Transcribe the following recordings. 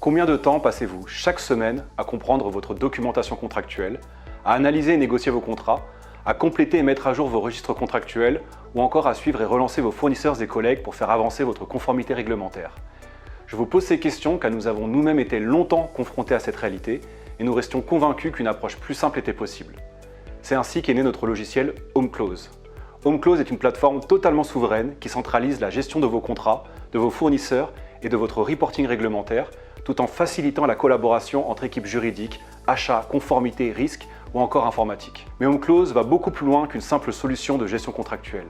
Combien de temps passez-vous chaque semaine à comprendre votre documentation contractuelle, à analyser et négocier vos contrats, à compléter et mettre à jour vos registres contractuels ou encore à suivre et relancer vos fournisseurs et collègues pour faire avancer votre conformité réglementaire? Je vous pose ces questions car nous avons nous-mêmes été longtemps confrontés à cette réalité et nous restions convaincus qu'une approche plus simple était possible. C'est ainsi qu'est né notre logiciel HomeClose. HomeClose est une plateforme totalement souveraine qui centralise la gestion de vos contrats, de vos fournisseurs et de votre reporting réglementaire, tout en facilitant la collaboration entre équipes juridiques, achats, conformité, risques ou encore informatique. Mais HomeClose va beaucoup plus loin qu'une simple solution de gestion contractuelle.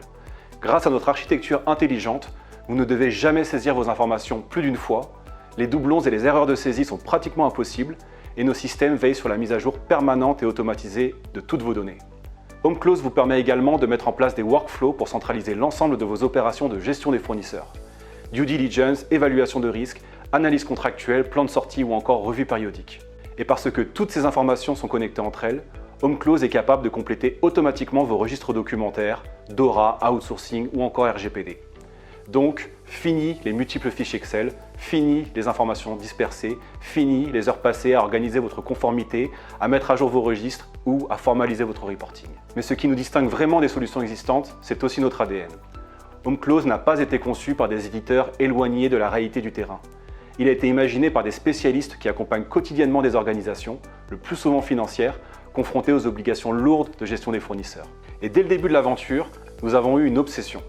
Grâce à notre architecture intelligente, vous ne devez jamais saisir vos informations plus d'une fois, les doublons et les erreurs de saisie sont pratiquement impossibles et nos systèmes veillent sur la mise à jour permanente et automatisée de toutes vos données. HomeClose vous permet également de mettre en place des workflows pour centraliser l'ensemble de vos opérations de gestion des fournisseurs. Due diligence, évaluation de risque, analyse contractuelle, plan de sortie ou encore revue périodique. Et parce que toutes ces informations sont connectées entre elles, HomeClose est capable de compléter automatiquement vos registres documentaires, DORA, outsourcing ou encore RGPD. Donc, fini les multiples fiches Excel, fini les informations dispersées, fini les heures passées à organiser votre conformité, à mettre à jour vos registres ou à formaliser votre reporting. Mais ce qui nous distingue vraiment des solutions existantes, c'est aussi notre ADN. HomeClose n'a pas été conçu par des éditeurs éloignés de la réalité du terrain. Il a été imaginé par des spécialistes qui accompagnent quotidiennement des organisations, le plus souvent financières, confrontées aux obligations lourdes de gestion des fournisseurs. Et dès le début de l'aventure, nous avons eu une obsession.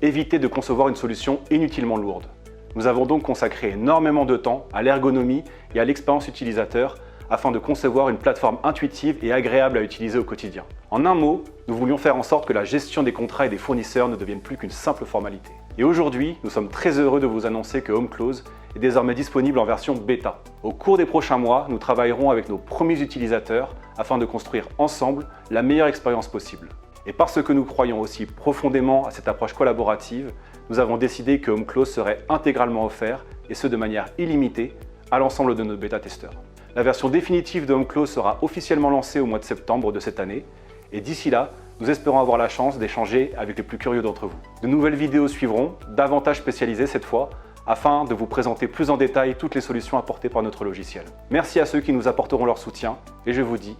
Éviter de concevoir une solution inutilement lourde. Nous avons donc consacré énormément de temps à l'ergonomie et à l'expérience utilisateur afin de concevoir une plateforme intuitive et agréable à utiliser au quotidien. En un mot, nous voulions faire en sorte que la gestion des contrats et des fournisseurs ne devienne plus qu'une simple formalité. Et aujourd'hui, nous sommes très heureux de vous annoncer que HomeClose est désormais disponible en version bêta. Au cours des prochains mois, nous travaillerons avec nos premiers utilisateurs afin de construire ensemble la meilleure expérience possible. Et parce que nous croyons aussi profondément à cette approche collaborative, nous avons décidé que HomeClose serait intégralement offert, et ce de manière illimitée, à l'ensemble de nos bêta-testeurs. La version définitive de HomeClose sera officiellement lancée au mois de septembre de cette année, et d'ici là, nous espérons avoir la chance d'échanger avec les plus curieux d'entre vous. De nouvelles vidéos suivront, davantage spécialisées cette fois, afin de vous présenter plus en détail toutes les solutions apportées par notre logiciel. Merci à ceux qui nous apporteront leur soutien, et je vous dis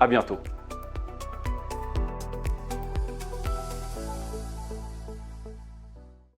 à bientôt.